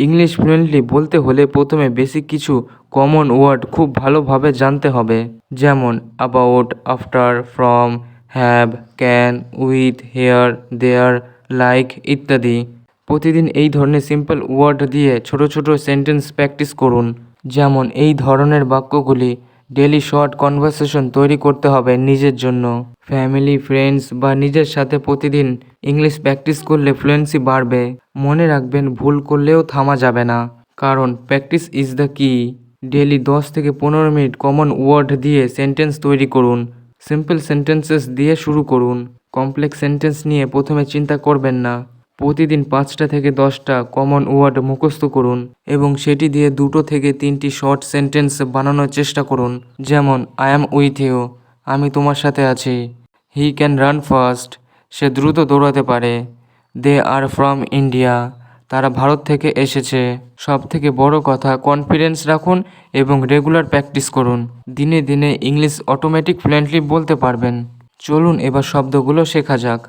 English fluently বলতে হলে প্রথমে বেসিক কিছু কমন ওয়ার্ড খুব ভালোভাবে জানতে হবে, যেমন about, after, from, have, can, with, here, there, like ইত্যাদি। প্রতিদিন এই ধরনের সিম্পল ওয়ার্ড দিয়ে ছোট ছোট সেন্টেন্স প্র্যাকটিস করুন। যেমন এই ধরনের বাক্যগুলি ডেলি শর্ট কনভারসেশন তৈরি করতে হবে নিজের জন্য। ফ্যামিলি, ফ্রেন্ডস বা নিজের সাথে প্রতিদিন ইংলিশ প্র্যাকটিস করলে ফ্লুয়েন্সি বাড়বে। মনে রাখবেন, ভুল করলেও থামা যাবে না, কারণ প্র্যাকটিস ইজ দ্য কি। ডেলি 10 থেকে 15 মিনিট কমন ওয়ার্ড দিয়ে সেন্টেন্স তৈরি করুন। সিম্পল সেন্টেন্সেস দিয়ে শুরু করুন। কমপ্লেক্স সেন্টেন্স নিয়ে প্রথমে চিন্তা করবেন না। প্রতিদিন 5টা থেকে 10টা কমন ওয়ার্ড মুখস্থ করুন এবং সেটি দিয়ে 2টো থেকে 3টি শর্ট সেন্টেন্স বানানোর চেষ্টা করুন। যেমন আই অ্যাম উইথ ইউ, আমি তোমার সাথে আছি। হি ক্যান রান ফাস্ট, সে দ্রুত দৌড়াতে পারে। দে আর ফ্রম ইন্ডিয়া, তারা ভারত থেকে এসেছে। সব থেকে বড় কথা, কনফিডেন্স রাখুন এবং রেগুলার প্র্যাকটিস করুন। দিনে দিনে ইংলিশ অটোমেটিক ফ্লুয়েন্টলি বলতে পারবেন। চলুন এবার শব্দগুলো শেখা যাক।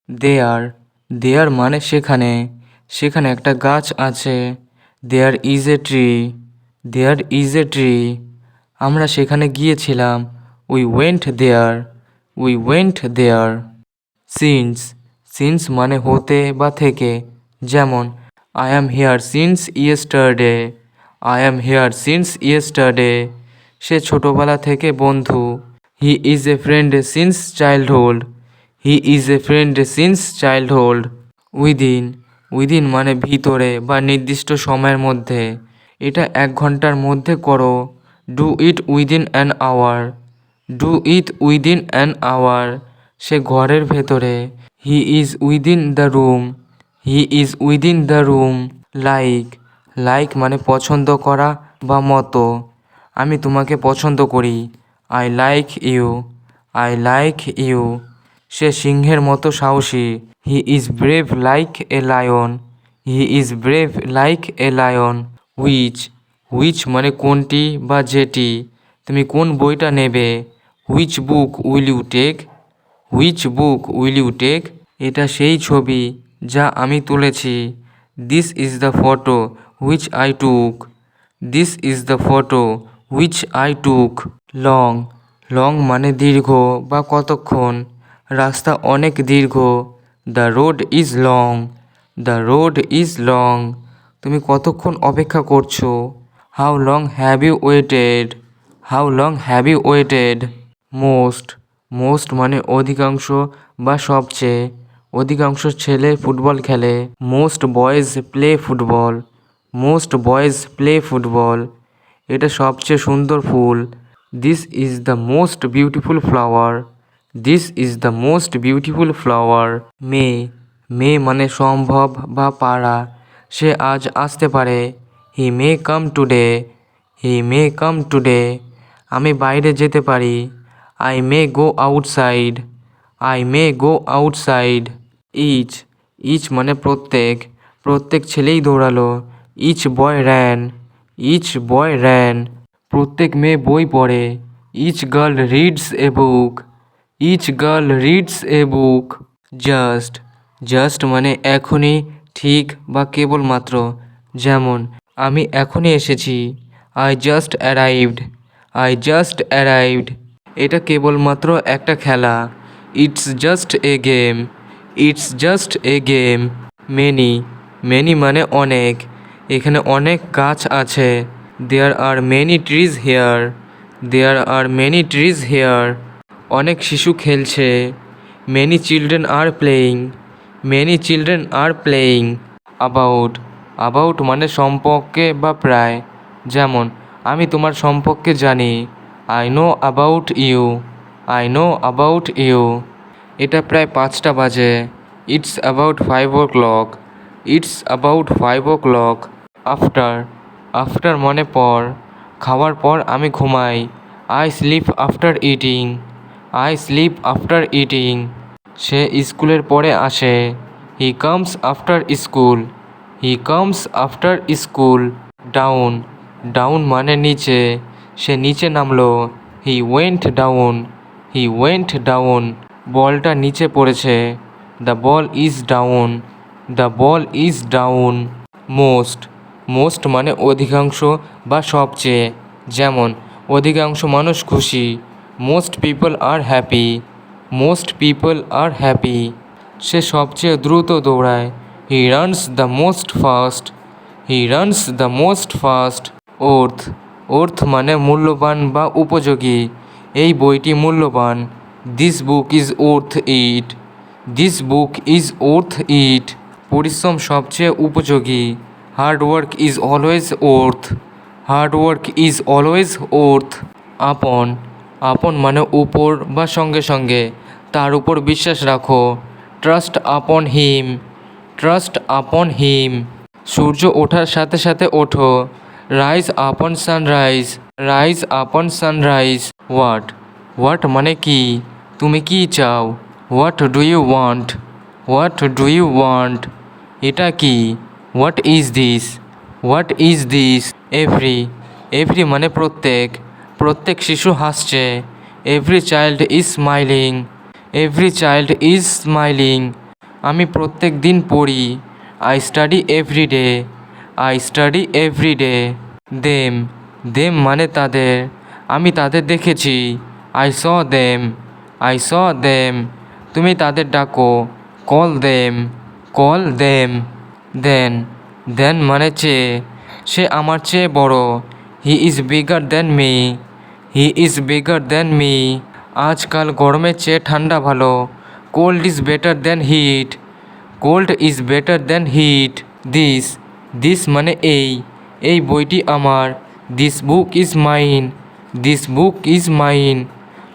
দেয়ার, দেয়ার মানে সেখানে, সেখানে একটা গাছ আছে। There is a tree, there is a tree, আমরা সেখানে গিয়েছিলাম। We went there, we went there. Since, since মানে হতে বা থেকে, যেমন I am here since yesterday, I am here since yesterday, সে ছোটোবেলা থেকে বন্ধু। He is a friend since childhood, he is a friend since childhood. Within, within মানে ভিতরে বা নির্দিষ্ট সময়ের মধ্যে, এটা 1 ঘন্টার মধ্যে করো। Do it within an hour, do it within an hour, সে ঘরের ভেতরে। He is within the room, he is within the room. Like, like মানে পছন্দ করা বা মতো, আমি তোমাকে পছন্দ করি। I like you, I like you, সে সিংহের মতো সাহসী। He is brave like a lion, he is brave like a lion. Which, which মানে কোনটি বা যেটি, তুমি কোন বইটা নেবে। Which book will you take, which book will you take, এটা সেই ছবি যা আমি তুলেছি। This is the photo which I took, this is the photo which I took. Long, long মানে দীর্ঘ বা কতক্ষণ, রাস্তা অনেক দীর্ঘ। The road is long, the road is long, তুমি কতক্ষণ অপেক্ষা করছো। How long have you waited, how long have you waited. Most, most মানে অধিকাংশ বা সবচেয়ে, অধিকাংশ ছেলে ফুটবল খেলে। Most boys play football, most boys play football, এটা সবচেয়ে সুন্দর ফুল। This is the most beautiful flower, this is the most beautiful flower. May, may মানে সম্ভব বা পারা, সে আজ আসতে পারে। হি মে কাম টুডে, হি মে কাম টুডে, আমি বাইরে যেতে পারি। I may go outside, I may go outside. Each, each মানে প্রত্যেক, প্রত্যেক ছেলেই দৌড়ালো। Each boy ran, each boy ran, প্রত্যেক মেয়ে বই পড়ে। Each girl reads a book, each girl reads a book. Just, just মানে এখনই, ঠিক বা কেবলমাত্র, যেমন আমি এখনই এসেছি। I just arrived, I just arrived, এটা কেবলমাত্র একটা খেলা। It's just a game, it's just a game. Many, many মানে অনেক, এখানে অনেক গাছ আছে। There are many trees here, there are many trees here, অনেক শিশু খেলছে। Many children are playing, many children are playing. About, about মানে সম্পর্কে বা প্রায়, যেমন আমি তোমার সম্পর্কে জানি। I know about you, I know about you, এটা প্রায় 5টা বাজে। It's about 5 o'clock, it's about 5 o'clock। After, after মানে পর, খাওয়ার পর আমি ঘুমাই। I sleep after eating, I sleep after eating, সে স্কুলের পরে আসে। He comes after school, he comes after school. Down, down মানে নিচে, সে নিচে নামলো। He went down, he went down, বলটা নিচে পড়েছে। The ball is down, the ball is down. Most, most মানে অধিকাংশ বা সবচেয়ে, যেমন অধিকাংশ মানুষ খুশি, মোস্ট পিপল আর হ্যাপি, মোস্ট পিপল আর হ্যাপি। সে সবচেয়ে দ্রুত দৌড়ায়, he runs the most fast, he runs the most fast. Worth, worth মানে মূল্যবান বা উপযোগী, এই বইটি মূল্যবান, this book is worth it, this book is worth it. পরিশ্রম সবচেয়ে উপযোগী, hard work is always worth, hard work is always worth. আপন, আপন মানে উপর বা সঙ্গে সঙ্গে, তার উপর বিশ্বাস রাখো, ট্রাস্ট আপন হিম, ট্রাস্ট আপন হিম। সূর্য ওঠার সাথে সাথে ওঠো, rise upon sunrise, rise upon sunrise. What, what মানে কি, তুমি কি চাও, what do you want, what do you want. এটা কি, what is this, what is this. Every, every মানে প্রত্যেক, প্রত্যেক শিশু হাসছে, every child is smiling, every child is smiling. আমি প্রত্যেক দিন পড়ি, I study every day, I study every day. Them, them মানে তাদের, আমি তাদের দেখেছি, I saw them, I saw them. তুমি তাদের ডাকো, call them, call them. Than, than মানে চেয়ে, সে আমার চেয়ে বড়, he is bigger than me, he is bigger than me. আজকাল গরমের চেয়ে ঠান্ডা ভালো, cold is better than heat, cold is better than heat. This, this মানে এই বইটি আমার, this book is mine, this book is mine.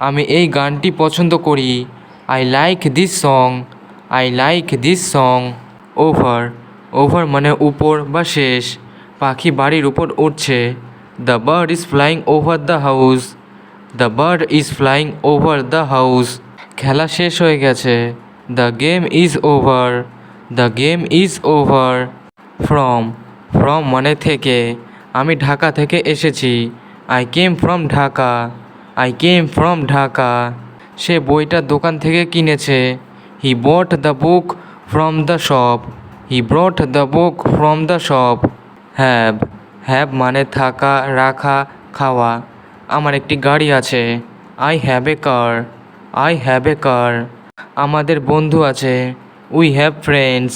আমি এই গানটি পছন্দ করি, I like this song, I like this song. Over, over মানে উপর বা শেষ, পাখি বাড়ির উপর উঠছে, the bird is flying over the house, the bird is flying over the house. খেলা শেষ হয়ে গেছে, the game is over, the game is over. From, from মানে থেকে, আমি ঢাকা থেকে এসেছি, I came from Dhaka, I came from Dhaka. সে বইটা দোকান থেকে কিনেছে, he bought the book from the shop, he brought the book from the shop. Have, have মানে থাকা, রাখা, খাওয়া। আমার একটি গাড়ি আছে, I have a car, I have a car. আমাদের বন্ধু আছে, we have friends,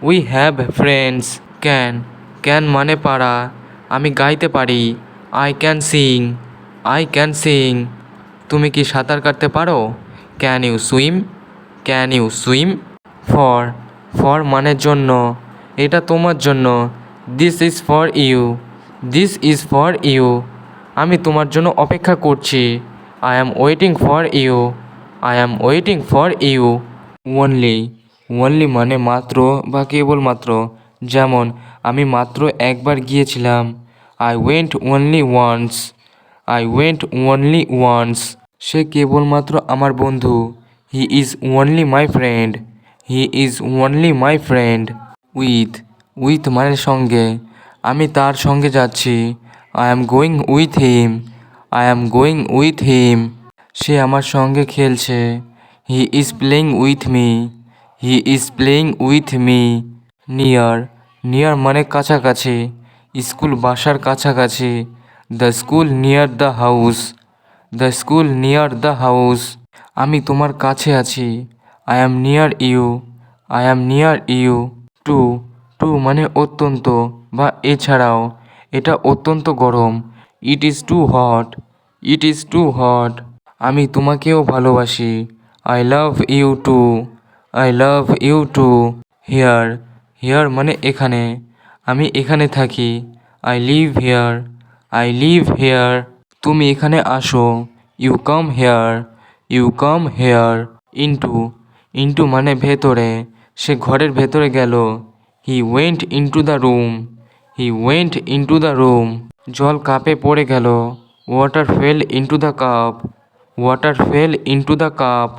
we have friends. Can, can মানে পারা, আমি গাইতে পারি, I can sing, I can sing. তুমি কি সাঁতার কাটতে পারো, can you swim, can you swim. For, for মানে জন্য, এটা তোমার জন্য, this is for you, this is for you. আমি তোমার জন্য অপেক্ষা করছি, I am waiting for you, I am waiting for you. Only, only মানে মাত্র বা কেবলমাত্র, যেমন আমি মাত্র একবার গিয়েছিলাম, I went only once, I went only once. সে কেবলমাত্র আমার বন্ধু, he is only my friend, he is only my friend. With, with মানে সঙ্গে, আমি তার সঙ্গে যাচ্ছি, I am going with him, I am going with him. সে আমার সঙ্গে খেলছে, he is playing with me, he is playing with me. Near, near মানে কাছাকাছি, স্কুল বাসার কাছাকাছি, the school near the house, the school near the house. আমি তোমার কাছে আছি, I am near you, I am near you. Too, too মানে অত্যন্ত বা এছাড়াও, এটা অত্যন্ত গরম, it is too hot, it is too hot. আমি তোমাকেও ভালোবাসি, I love you too, I love you too. Here, here মানে এখানে, আমি এখানে থাকি, I live here, I live here. তুমি এখানে আসো, you come here, you come here. Into, into মানে ভেতরে, সে ঘরের ভেতরে গেল, he went into the room, he went into the room. জল কাপে পড়ে গেল, water fell into the cup, water fell into the cup.